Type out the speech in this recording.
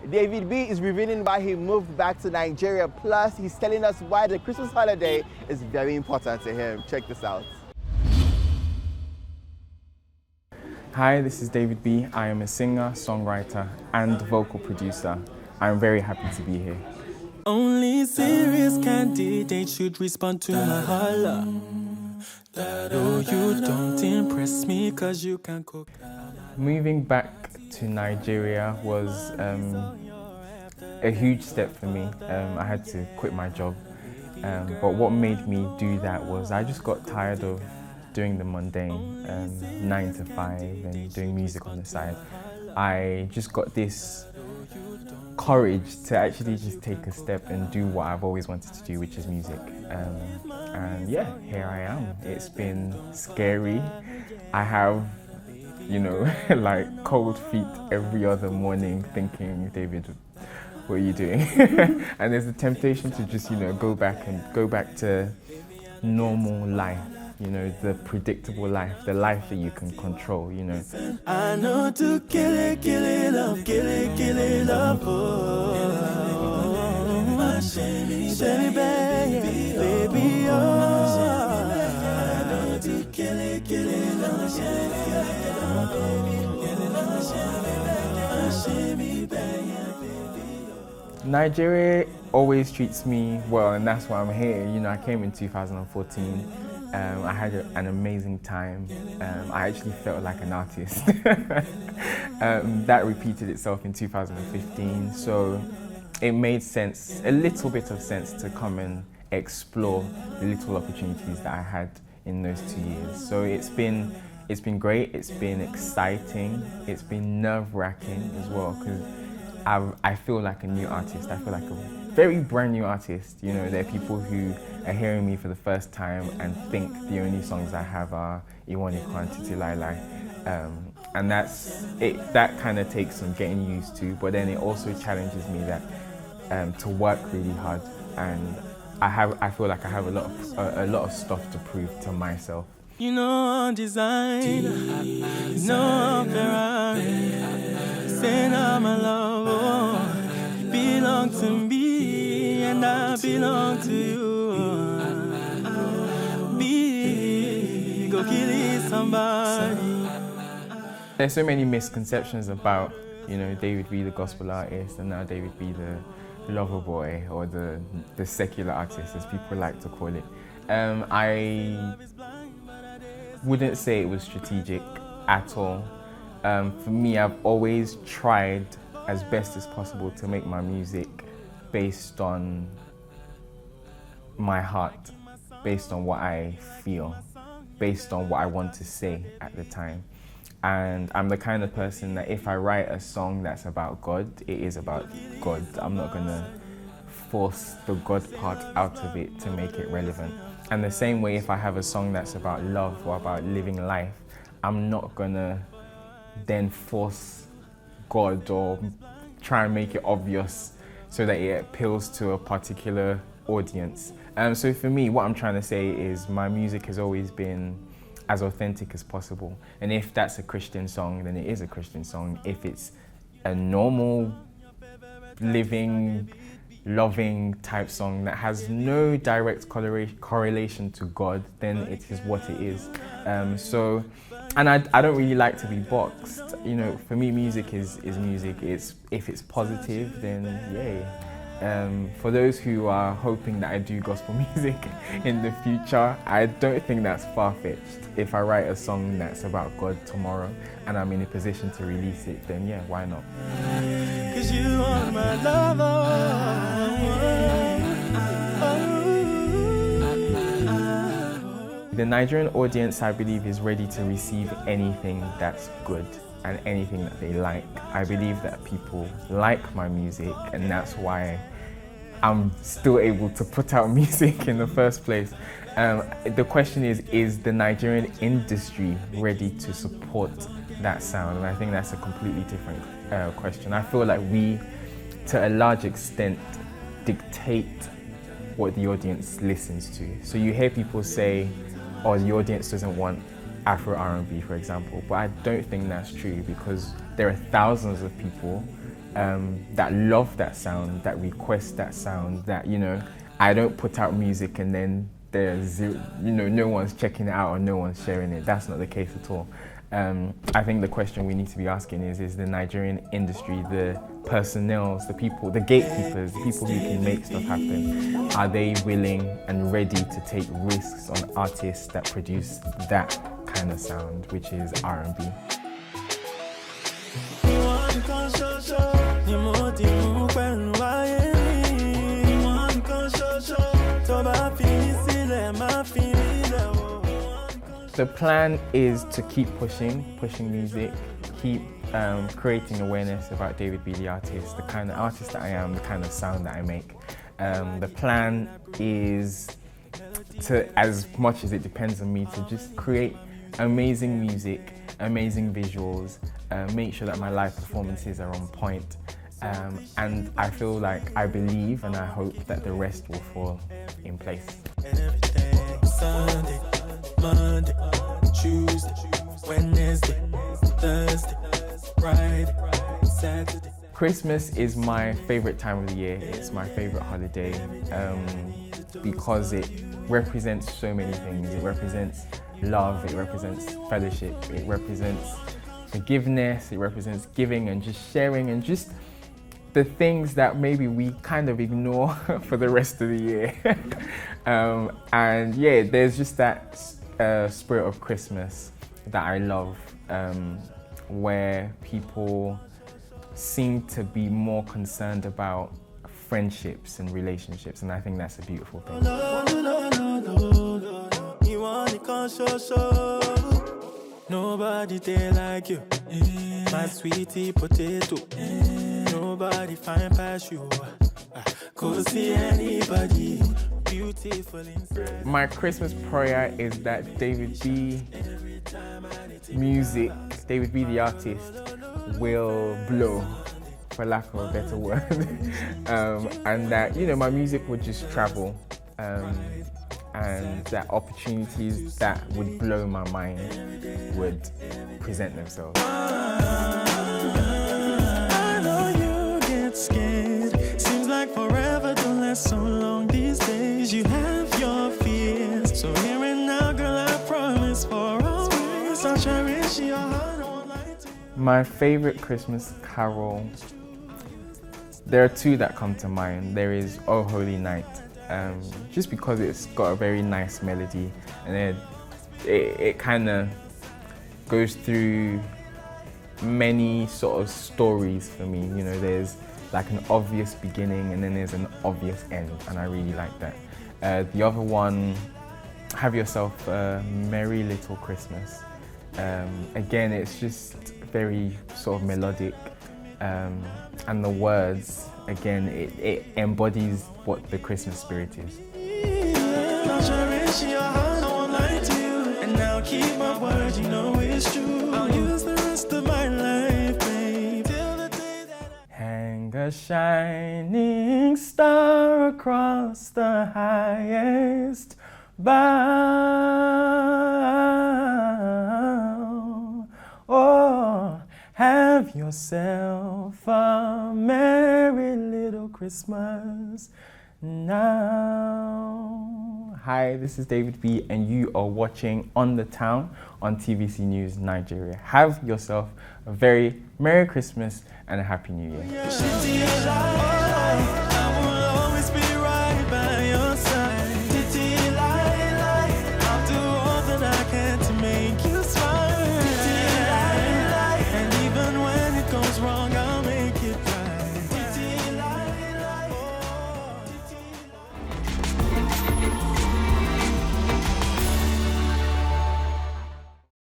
DavidB is revealing why he moved back to Nigeria. Plus, he's telling us why the Christmas holiday is very important to him. Check this out. Hi, this is DavidB. I am a singer, songwriter, and vocal producer. I'm very happy to be here. Only serious candidates should respond to my holla. No, you don't impress me cause you can cook. Moving back to Nigeria was a huge step for me. I had to quit my job. But what made me do that was I just got tired of doing the mundane, 9 to 5 and doing music on the side. I just got this courage to actually just take a step and do what I've always wanted to do, which is music. And yeah, here I am. It's been scary. I have, like cold feet every other morning thinking, David, what are you doing? And there's a temptation to just, go back to normal life. The predictable life, the life that you can control, I know to kill it, love, oh. Shady baby, oh. I know to kill it, love, Nigeria always treats me well, and that's why I'm here. I came in 2014. I had an amazing time. I actually felt like an artist. That repeated itself in 2015, so it made sense, a little bit of sense, to come and explore the little opportunities that I had in those 2 years. So it's been great, it's been exciting, it's been nerve-wracking as well, because I feel like a new artist. I feel like a very brand new artist. There are people who are hearing me for the first time and think the only songs I have are Iwani Quantity Lai Lai. And that's it. That kind of takes some getting used to, but then it also challenges me that to work really hard, and I feel like I have a lot of stuff to prove to myself. Design, Ferrari, say I'm a love, you belong to me and I belong to you. Be go kill somebody. There's so many misconceptions about DavidB, the gospel artist, and now DavidB, the lover boy, or the secular artist, as people like to call it. I wouldn't say it was strategic at all. For me, I've always tried as best as possible to make my music based on my heart, based on what I feel, based on what I want to say at the time. And I'm the kind of person that if I write a song that's about God, it is about God. I'm not gonna force the God part out of it to make it relevant. And the same way, if I have a song that's about love or about living life, I'm not gonna then force God or try and make it obvious so that it appeals to a particular audience. So for me, what I'm trying to say is my music has always been as authentic as possible. And if that's a Christian song, then it is a Christian song. If it's a normal, living, loving type song that has no direct correlation to God, then it is what it is. And I don't really like to be boxed. For me, music is music. If it's positive, then yay. For those who are hoping that I do gospel music in the future, I don't think that's far-fetched. If I write a song that's about God tomorrow and I'm in a position to release it, then yeah, why not? 'Cause you are my lover. The Nigerian audience, I believe, is ready to receive anything that's good and anything that they like. I believe that people like my music, and that's why I'm still able to put out music in the first place. The question is the Nigerian industry ready to support that sound? And I think that's a completely different question. I feel like we, to a large extent, dictate what the audience listens to. So you hear people say, oh, the audience doesn't want Afro R&B, for example, but I don't think that's true, because there are thousands of people that love that sound, that request that sound, that, you know, I don't put out music and then there's zero, you know, no one's checking it out or no one's sharing it. That's not the case at all. I think the question we need to be asking is the Nigerian industry, the personnels, the people, the gatekeepers, the people who can make stuff happen, are they willing and ready to take risks on artists that produce that kind of sound, which is R&B? The plan is to keep pushing music, keep creating awareness about DavidB the artist, the kind of artist that I am, the kind of sound that I make. The plan is to, as much as it depends on me, to just create amazing music, amazing visuals, make sure that my live performances are on point. And I feel like, I believe and I hope that the rest will fall in place. Sunday, Monday, Tuesday, Wednesday, Thursday, Friday, Saturday. Christmas is my favorite time of the year. It's my favorite holiday because it represents so many things. It represents love, it represents fellowship, it represents forgiveness, it represents giving and just sharing and just the things that maybe we kind of ignore for the rest of the year. And yeah, there's just that spirit of Christmas that I love, where people seem to be more concerned about friendships and relationships, and I think that's a beautiful thing. Nobody there like you, my sweetie potato. Nobody find past you. Could see anybody beautiful inside. My Christmas prayer is that DavidB music, DavidB the artist, will blow, for lack of a better word, and that, you know, my music would just travel, and that opportunities that would blow my mind would present themselves. I know you get scared. Seems like forever don't last so long these days. You have your fears, so here and now, girl, I promise for always I'll cherish your heart. I won't lie to you. My favorite Christmas carol, there are two that come to mind. There is Oh Holy Night, just because it's got a very nice melody, and it kind of goes through many sort of stories for me. You know, there's like an obvious beginning and then there's an obvious end, and I really like that. The other one, Have Yourself a Merry Little Christmas. Again, it's just very sort of melodic, and the words, again, it embodies what the Christmas spirit is. I'll cherish your heart, I won't lie to you. And now keep my word, you know it's true. I'll use the rest of my life, babe, till the day that Hang a shining star across the highest bough. Oh, have yourself a merry little Christmas now. Hi, this is DavidB and you are watching On the Town on TVC News Nigeria. Have yourself a very Merry Christmas and a Happy New Year. you're